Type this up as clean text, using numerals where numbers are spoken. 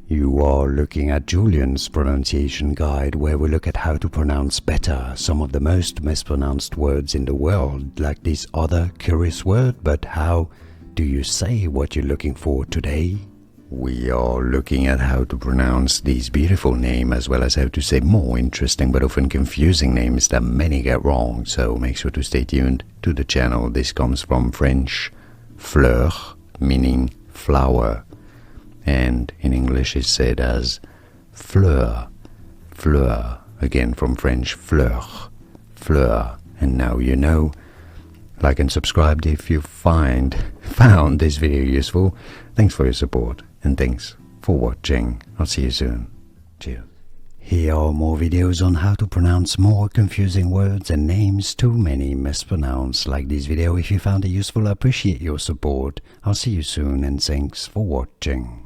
You are looking at Julian's pronunciation guide, where we look at how to pronounce better some of the most mispronounced words in the world, like this other curious word. But how do you say what you're looking for today? We are looking at how to pronounce these beautiful names, as well as how to say more interesting but often confusing names that many get wrong, so make sure to stay tuned to the channel. This comes from French fleur, meaning flower, and in English is said as fleur, fleur, again from French fleur, fleur. And now you know. Like and subscribe if you found this video useful. Thanks for your support and thanks for watching. I'll see you soon. Cheers. Here are more videos on how to pronounce more confusing words and names too many mispronounced. Like this video if you found it useful. I appreciate your support. I'll see you soon and thanks for watching.